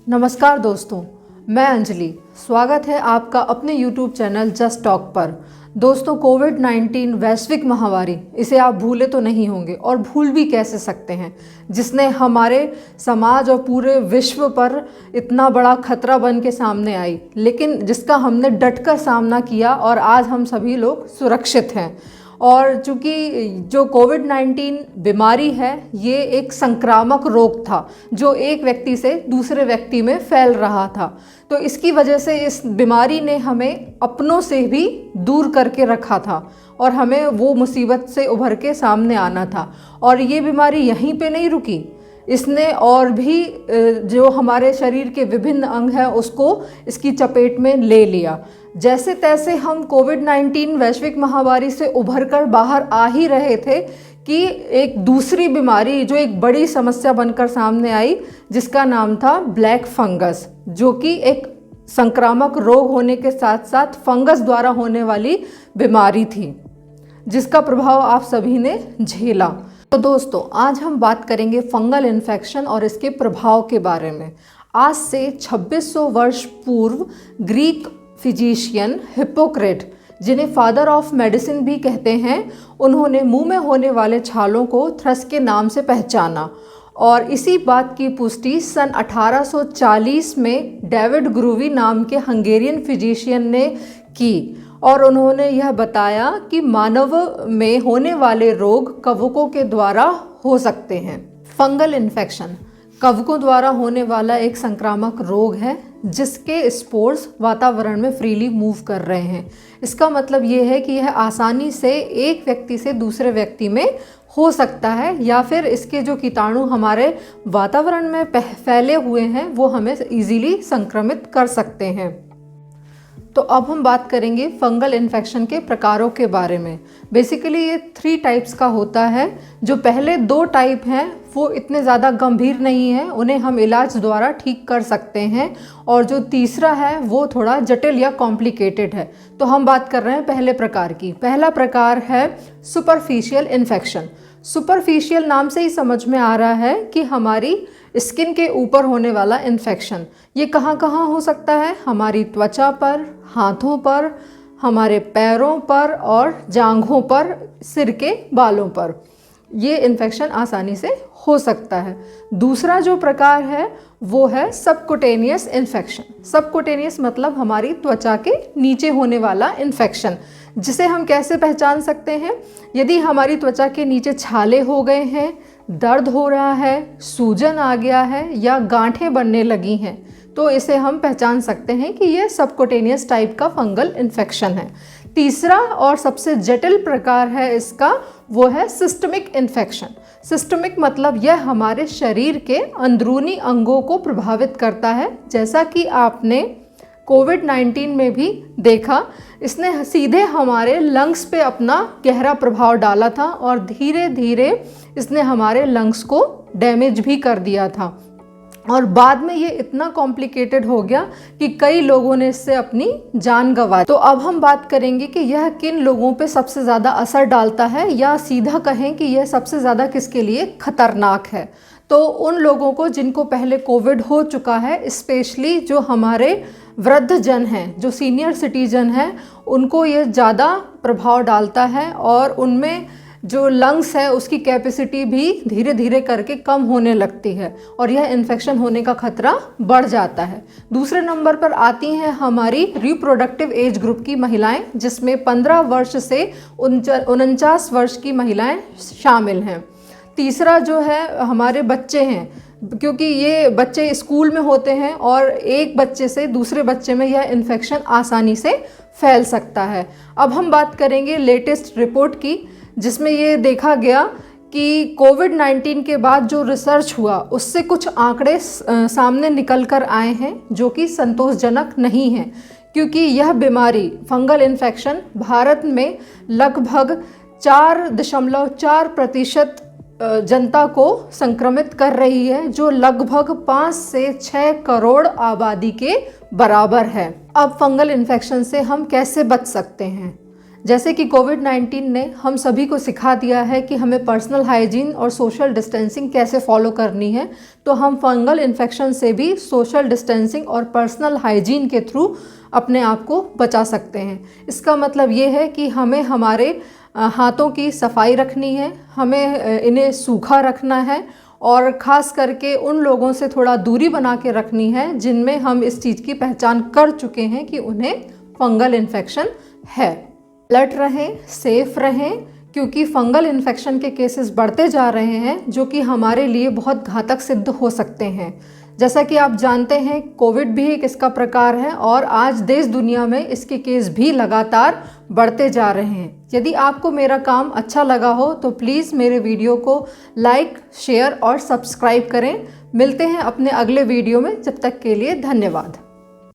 नमस्कार दोस्तों, मैं अंजलि। स्वागत है आपका अपने YouTube चैनल जस्ट टॉक पर। दोस्तों, कोविड-19 वैश्विक महामारी, इसे आप भूले तो नहीं होंगे और भूल भी कैसे सकते हैं, जिसने हमारे समाज और पूरे विश्व पर इतना बड़ा खतरा बन के सामने आई, लेकिन जिसका हमने डटकर सामना किया और आज हम सभी लोग सुरक्षित हैं। और चूँकि जो कोविड-19 बीमारी है, ये एक संक्रामक रोग था जो एक व्यक्ति से दूसरे व्यक्ति में फैल रहा था। तो इसकी वजह से इस बीमारी ने हमें अपनों से भी दूर करके रखा था और हमें वो मुसीबत से उभर के सामने आना था। और ये बीमारी यहीं पे नहीं रुकी, इसने और भी जो हमारे शरीर के विभिन्न अंग हैं उसको इसकी चपेट में ले लिया। जैसे तैसे हम कोविड-19 वैश्विक महामारी से उभरकर बाहर आ ही रहे थे कि एक दूसरी बीमारी जो एक बड़ी समस्या बनकर सामने आई, जिसका नाम था ब्लैक फंगस, जो कि एक संक्रामक रोग होने के साथ साथ फंगस द्वारा होने वाली बीमारी थी, जिसका प्रभाव आप सभी ने झेला। तो दोस्तों, आज हम बात करेंगे फंगल इन्फेक्शन और इसके प्रभाव के बारे में। आज से 2600 वर्ष पूर्व ग्रीक फिजिशियन हिप्पोक्रेट, जिन्हें फादर ऑफ मेडिसिन भी कहते हैं, उन्होंने मुंह में होने वाले छालों को थ्रस के नाम से पहचाना। और इसी बात की पुष्टि सन 1840 में डेविड ग्रूवी नाम के हंगेरियन फिजिशियन ने की और उन्होंने यह बताया कि मानव में होने वाले रोग कवकों के द्वारा हो सकते हैं। फंगल इन्फेक्शन कवकों द्वारा होने वाला एक संक्रामक रोग है, जिसके स्पोर्स वातावरण में फ्रीली मूव कर रहे हैं। इसका मतलब ये है कि यह आसानी से एक व्यक्ति से दूसरे व्यक्ति में हो सकता है, या फिर इसके जो कीटाणु हमारे वातावरण में फैले हुए हैं वो हमें इजीली संक्रमित कर सकते हैं। तो अब हम बात करेंगे फंगल इन्फेक्शन के प्रकारों के बारे में। बेसिकली ये 3 टाइप्स का होता है। जो पहले 2 टाइप हैं वो इतने ज़्यादा गंभीर नहीं हैं, उन्हें हम इलाज द्वारा ठीक कर सकते हैं। और जो तीसरा है वो थोड़ा जटिल या कॉम्प्लिकेटेड है। तो हम बात कर रहे हैं पहले प्रकार की। पहला प्रकार है सुपरफिशियल इन्फेक्शन। सुपरफिशियल नाम से ही समझ में आ रहा है कि हमारी स्किन के ऊपर होने वाला इन्फेक्शन। ये कहाँ कहाँ हो सकता है? हमारी त्वचा पर, हाथों पर, हमारे पैरों पर और जांघों पर, सिर के बालों पर। ये इन्फेक्शन आसानी से हो सकता है। दूसरा जो प्रकार है वो है सबकुटेनियस इन्फेक्शन। सबकुटेनियस मतलब हमारी त्वचा के नीचे होने वाला इन्फेक्शन, जिसे हम कैसे पहचान सकते हैं? यदि हमारी त्वचा के नीचे छाले हो गए हैं, दर्द हो रहा है, सूजन आ गया है या गांठें बनने लगी हैं, तो इसे हम पहचान सकते हैं कि यह सबकुटेनियस टाइप का फंगल इन्फेक्शन है। तीसरा और सबसे जटिल प्रकार है इसका, वो है सिस्टमिक इन्फेक्शन। सिस्टमिक मतलब यह हमारे शरीर के अंदरूनी अंगों को प्रभावित करता है। जैसा कि आपने कोविड-19 में भी देखा, इसने सीधे हमारे लंग्स पे अपना गहरा प्रभाव डाला था और धीरे धीरे इसने हमारे लंग्स को डैमेज भी कर दिया था। और बाद में ये इतना कॉम्प्लिकेटेड हो गया कि कई लोगों ने इससे अपनी जान गंवाई। तो अब हम बात करेंगे कि यह किन लोगों पे सबसे ज़्यादा असर डालता है, या सीधा कहें कि यह सबसे ज़्यादा किसके लिए खतरनाक है। तो उन लोगों को जिनको पहले कोविड हो चुका है, स्पेशली जो हमारे वृद्ध जन हैं, जो सीनियर सिटीजन हैं, उनको ये ज़्यादा प्रभाव डालता है और उनमें जो लंग्स है उसकी कैपेसिटी भी धीरे धीरे करके कम होने लगती है और यह इन्फेक्शन होने का खतरा बढ़ जाता है। दूसरे नंबर पर आती हैं हमारी रिप्रोडक्टिव एज ग्रुप की महिलाएं, जिसमें 15 वर्ष से 49 वर्ष की महिलाएं शामिल हैं। तीसरा जो है हमारे बच्चे हैं, क्योंकि ये बच्चे स्कूल में होते हैं और एक बच्चे से दूसरे बच्चे में यह इन्फेक्शन आसानी से फैल सकता है। अब हम बात करेंगे लेटेस्ट रिपोर्ट की, जिसमें ये देखा गया कि कोविड-19 के बाद जो रिसर्च हुआ उससे कुछ आंकड़े सामने निकल कर आए हैं जो कि संतोषजनक नहीं हैं, क्योंकि यह बीमारी फंगल इन्फेक्शन भारत में लगभग 4.4% जनता को संक्रमित कर रही है, जो लगभग 5 से 6 करोड़ आबादी के बराबर है। अब फंगल इन्फेक्शन से हम कैसे बच सकते हैं? जैसे कि कोविड-19 ने हम सभी को सिखा दिया है कि हमें पर्सनल हाइजीन और सोशल डिस्टेंसिंग कैसे फॉलो करनी है, तो हम फंगल इन्फेक्शन से भी सोशल डिस्टेंसिंग और पर्सनल हाइजीन के थ्रू अपने आप को बचा सकते हैं। इसका मतलब ये है कि हमें हमारे हाथों की सफाई रखनी है, हमें इन्हें सूखा रखना है और ख़ास करके उन लोगों से थोड़ा दूरी बना के रखनी है जिनमें हम इस चीज़ की पहचान कर चुके हैं कि उन्हें फंगल इन्फेक्शन है। अलर्ट रहें, सेफ रहें, क्योंकि फंगल इन्फेक्शन के केसेस बढ़ते जा रहे हैं जो कि हमारे लिए बहुत घातक सिद्ध हो सकते हैं। जैसा कि आप जानते हैं, कोविड भी एक इसका प्रकार है और आज देश दुनिया में इसके केस भी लगातार बढ़ते जा रहे हैं। यदि आपको मेरा काम अच्छा लगा हो तो प्लीज़ मेरे वीडियो को लाइक, शेयर और सब्सक्राइब करें। मिलते हैं अपने अगले वीडियो में, जब तक के लिए धन्यवाद।